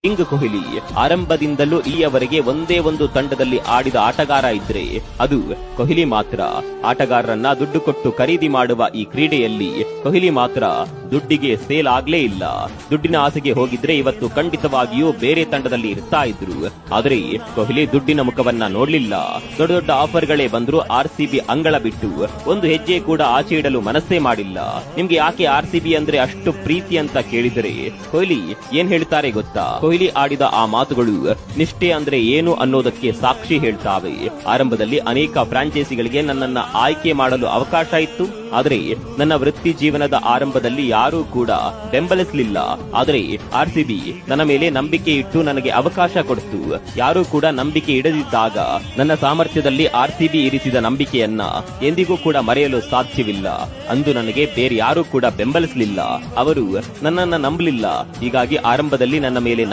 King Kohli ಆರಂಭದಿಂದಲೂ ಈಯವರೆಗೆ ಒಂದೇ ಒಂದು ತಂಡದಲ್ಲಿ ಆಡಿದ ಆಟಗಾರ ಇದ್ರೆ ಅದು ಕೊಹ್ಲಿ ಮಾತ್ರ. ಆಟಗಾರರನ್ನ ದುಡ್ಡು ಕೊಟ್ಟು ಖರೀದಿ ಮಾಡುವ ಈ ಕ್ರೀಡೆಯಲ್ಲಿ ಕೊಹ್ಲಿ ಮಾತ್ರ ದುಡ್ಡಿಗೆ ಸೇಲ್ ಆಗ್ಲೇ ಇಲ್ಲ. ದುಡ್ಡಿನ ಆಸೆಗೆ ಹೋಗಿದ್ರೆ ಇವತ್ತು ಖಂಡಿತವಾಗಿಯೂ ಬೇರೆ ತಂಡದಲ್ಲಿ ಇರ್ತಾ ಇದ್ರು. ಆದ್ರೆ ಕೊಹ್ಲಿ ದುಡ್ಡಿನ ಮುಖವನ್ನ ನೋಡ್ಲಿಲ್ಲ. ದೊಡ್ಡ ದೊಡ್ಡ ಆಫರ್ಗಳೇ ಬಂದ್ರು RCB ಅಂಗಳ ಬಿಟ್ಟು ಒಂದು ಹೆಜ್ಜೆ ಕೂಡ ಆಚೆ ಇಡಲು ಮನಸ್ಸೇ ಮಾಡಿಲ್ಲ. ನಿಮ್ಗೆ ಯಾಕೆ RCB ಅಂದ್ರೆ ಅಷ್ಟು ಪ್ರೀತಿ ಅಂತ ಕೇಳಿದರೆ ಕೊಹ್ಲಿ ಏನ್ ಹೇಳ್ತಾರೆ ಗೊತ್ತಾ? ಕೊಹ್ಲಿ ಆಡಿದ ಆ ಮಾತುಗಳು ನಿಷ್ಠೆ ಅಂದ್ರೆ ಏನು ಅನ್ನೋದಕ್ಕೆ ಸಾಕ್ಷಿ ಹೇಳ್ತಾವೆ. ಆರಂಭದಲ್ಲಿ ಅನೇಕ ಫ್ರಾಂಚೈಸಿಗಳಿಗೆ ನನ್ನನ್ನ ಆಯ್ಕೆ ಮಾಡಲು ಅವಕಾಶ ಇತ್ತು. ಆದ್ರೆ ನನ್ನ ವೃತ್ತಿ ಜೀವನದ ಆರಂಭದಲ್ಲಿ ಯಾರೂ ಕೂಡ ಬೆಂಬಲಿಸಲಿಲ್ಲ. ಆದರೆ RCB ನನ್ನ ಮೇಲೆ ನಂಬಿಕೆ ಇಟ್ಟು ನನಗೆ ಅವಕಾಶ ಕೊಡ್ತು. ಯಾರೂ ಕೂಡ ನಂಬಿಕೆ ಇಡದಿದ್ದಾಗ ನನ್ನ ಸಾಮರ್ಥ್ಯದಲ್ಲಿ RCB ಇರಿಸಿದ ನಂಬಿಕೆಯನ್ನ ಎಂದಿಗೂ ಕೂಡ ಮರೆಯಲು ಸಾಧ್ಯವಿಲ್ಲ. ಅಂದು ನನಗೆ ಬೇರೆ ಯಾರೂ ಕೂಡ ಬೆಂಬಲಿಸಲಿಲ್ಲ. ಅವರು ನನ್ನನ್ನ ನಂಬಲಿಲ್ಲ. ಹೀಗಾಗಿ ಆರಂಭದಲ್ಲಿ ನನ್ನ ಮೇಲೆ